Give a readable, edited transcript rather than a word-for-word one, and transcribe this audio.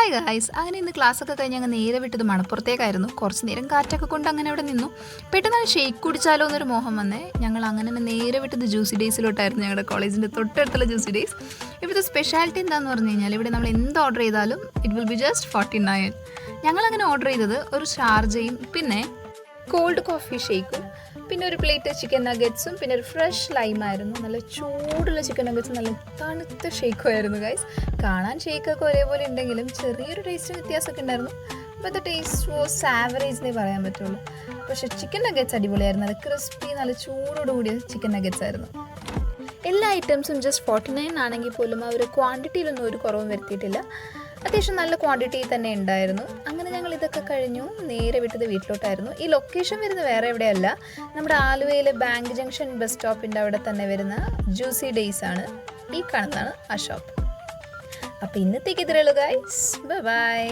Hi guys, അങ്ങനെ ഇന്ന് ക്ലാസ്സൊക്കെ കഴിഞ്ഞ് അങ്ങ് നേരെ വിട്ടത് മണപ്പുറത്തേക്കായിരുന്നു. കുറച്ച് നേരം കാറ്റൊക്കെ കൊണ്ട് അങ്ങനെ അവിടെ നിന്നു. പെട്ടെന്ന് ഷേക്ക് കുടിച്ചാലോ എന്നൊരു മോഹം വന്നേ. ഞങ്ങൾ അങ്ങനെ തന്നെ നേരെ വിട്ടത് ജ്യൂസി ഡേയ്സിലോട്ടായിരുന്നു, ഞങ്ങളുടെ കോളേജിൻ്റെ തൊട്ടടുത്തുള്ള ജ്യൂസി ഡേയ്സ്. ഇവിടുത്തെ സ്പെഷ്യാലിറ്റി എന്താണെന്ന് പറഞ്ഞു കഴിഞ്ഞാൽ ഇവിടെ നമ്മൾ എന്ത് ഓർഡർ ചെയ്താലും ഇറ്റ് വിൽ ബി ജസ്റ്റ് 49. ഞങ്ങളങ്ങനെ ഓർഡർ ചെയ്തത് ഒരു ഷാർജയും പിന്നെ കോൾഡ് കോഫി ഷേക്കും പിന്നെ ഒരു പ്ലേറ്റ് ചിക്കൻ നഗറ്റ്സും പിന്നെ ഒരു ഫ്രഷ് ലൈമായിരുന്നു. നല്ല ചൂടുള്ള ചിക്കൻ നഗറ്റ്സും നല്ല തണുത്ത ഷേക്കും ആയിരുന്നു ഗൈസ്. കാണാൻ ഷേക്കൊക്കെ ഒരേപോലെ ഉണ്ടെങ്കിലും ചെറിയൊരു ടേസ്റ്റ് വ്യത്യാസമൊക്കെ ഉണ്ടായിരുന്നു. അപ്പോൾ ദ ടേസ്റ്റ് വാസ് ആവറേജ് എന്നേ പറയാൻ പറ്റുള്ളൂ. പക്ഷേ ചിക്കൻ നഗറ്റ്സ് അടിപൊളിയായിരുന്നു. നല്ല ക്രിസ്പി നല്ല ചൂടോടുകൂടിയ ചിക്കൻ നഗറ്റ്സ് ആയിരുന്നു. എല്ലാ ഐറ്റംസും ജസ്റ്റ് 49 ആണെങ്കിൽ പോലും അവർ ക്വാണ്ടിറ്റിയിലൊന്നും ഒരു കുറവും വരുത്തിയിട്ടില്ല. അത്യാവശ്യം നല്ല ക്വാണ്ടിറ്റി തന്നെ ഉണ്ടായിരുന്നു. അങ്ങനെ ഞങ്ങൾ ഇതൊക്കെ കഴിഞ്ഞു നേരെ വിട്ടത് വീട്ടിലോട്ടായിരുന്നു. ഈ ലൊക്കേഷൻ വരുന്നത് വേറെ എവിടെയല്ല, നമ്മുടെ ആലുവയിലെ ബാങ്ക് ജംഗ്ഷൻ ബസ് സ്റ്റോപ്പിൻ്റെ അവിടെ തന്നെ വരുന്ന ജ്യൂസി ഡേയ്സ് ആണ്. ഈ കാണുന്നതാണ് ആ ഷോപ്പ്. അപ്പോൾ ഇന്നത്തേക്ക് ഇത്രയുള്ളൂ ഗൈസ്. ബൈ.